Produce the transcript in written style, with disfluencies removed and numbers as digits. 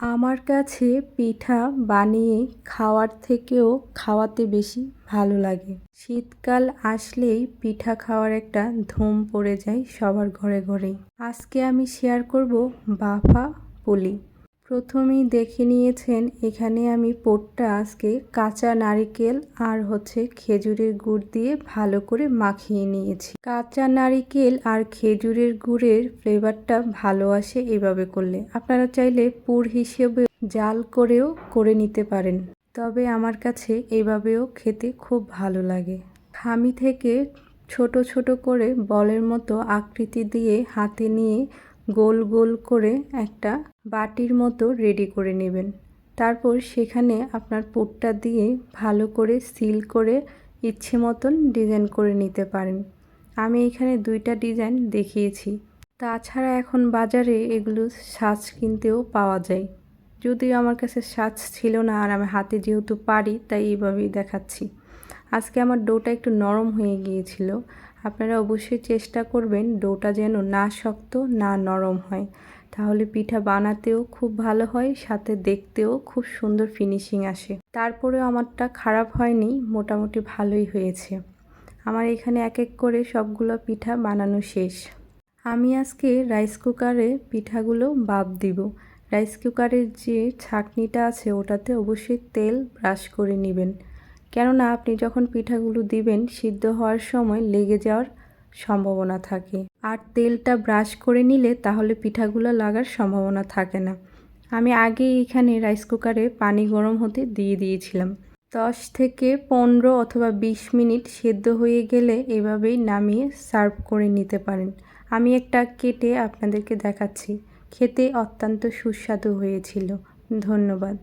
আমার কাছে পিঠা বানিয়ে খাওয়ার থেকেও খাওয়াতে বেশি ভালো লাগে। শীতকাল আসলেই পিঠা খাওয়ার একটা ধুম পড়ে যায় সবার ঘরে ঘরেই। আজকে আমি শেয়ার করব বাফা পুলি। প্রথমেই দেখে নিয়েছেন এখানে আমি পুরটা আজকে কাঁচা নারকেল আর খেজুরের গুড় দিয়ে ভালো করে মাখিয়ে নিয়েছি। কাঁচা নারকেল আর খেজুরের গুড়ের ফ্লেভারটা ভালো আসে এভাবে করলে। আপনারা চাইলে পুর হিসেবে জাল করেও করে নিতে পারেন, তবে আমার কাছে এভাবেও খেতে খুব ভালো লাগে। খামি থেকে ছোট ছোট করে বলের মতো আকৃতি দিয়ে হাতে নিয়ে গোল গোল করে একটা বাটির মতো রেডি করে নেবেন। তারপর সেখানে আপনার পুরটা দিয়ে ভালো করে সিল করে ইচ্ছে মতন ডিজাইন করে নিতে পারেন। আমি এখানে 2টা ডিজাইন দেখিয়েছি। তাছাড়া এখন বাজারে এগুলো সাজ কিনতেও পাওয়া যায়। যদিও আমার কাছে সাজ ছিল না, আর আমি হাতে যেহেতু পারি তাই এইভাবেই দেখাচ্ছি। আজকে আমার ডোটা একটু নরম হয়ে গিয়েছিল। আপনারা অবশ্যই চেষ্টা করবেন ডোটা যেন না শক্ত না নরম হয়, তাহলে পিঠা বানাতেও খুব ভালো হয়, সাথে দেখতেও খুব সুন্দর ফিনিশিং আসে। তারপরেও আমারটা খারাপ হয়নি, মোটামুটি ভালোই হয়েছে। আমার এখানে এক এক করে সবগুলো পিঠা বানানো শেষ। আমি আজকে রাইস কুকারে পিঠাগুলো ভাপ দিব। রাইস কুকারের যে ছাঁকনিটা আছে ওটাতে অবশ্যই তেল ব্রাশ করে নেবেন, কেননা আপনি যখন পিঠাগুলো দিবেন সিদ্ধ হওয়ার সময় লেগে যাওয়ার সম্ভাবনা থাকে। আর তেলটা ব্রাশ করে নিলে তাহলে পিঠাগুলো লাগার সম্ভাবনা থাকে না। আমি আগেই এখানে রাইস কুকারে পানি গরম হতে দিয়ে দিয়েছিলাম। 10 থেকে 15 অথবা 20 মিনিট সেদ্ধ হয়ে গেলে এভাবেই নামিয়ে সার্ভ করে নিতে পারেন। আমি একটা কেটে আপনাদেরকে দেখাচ্ছি। খেতে অত্যন্ত সুস্বাদু হয়েছিল। ধন্যবাদ।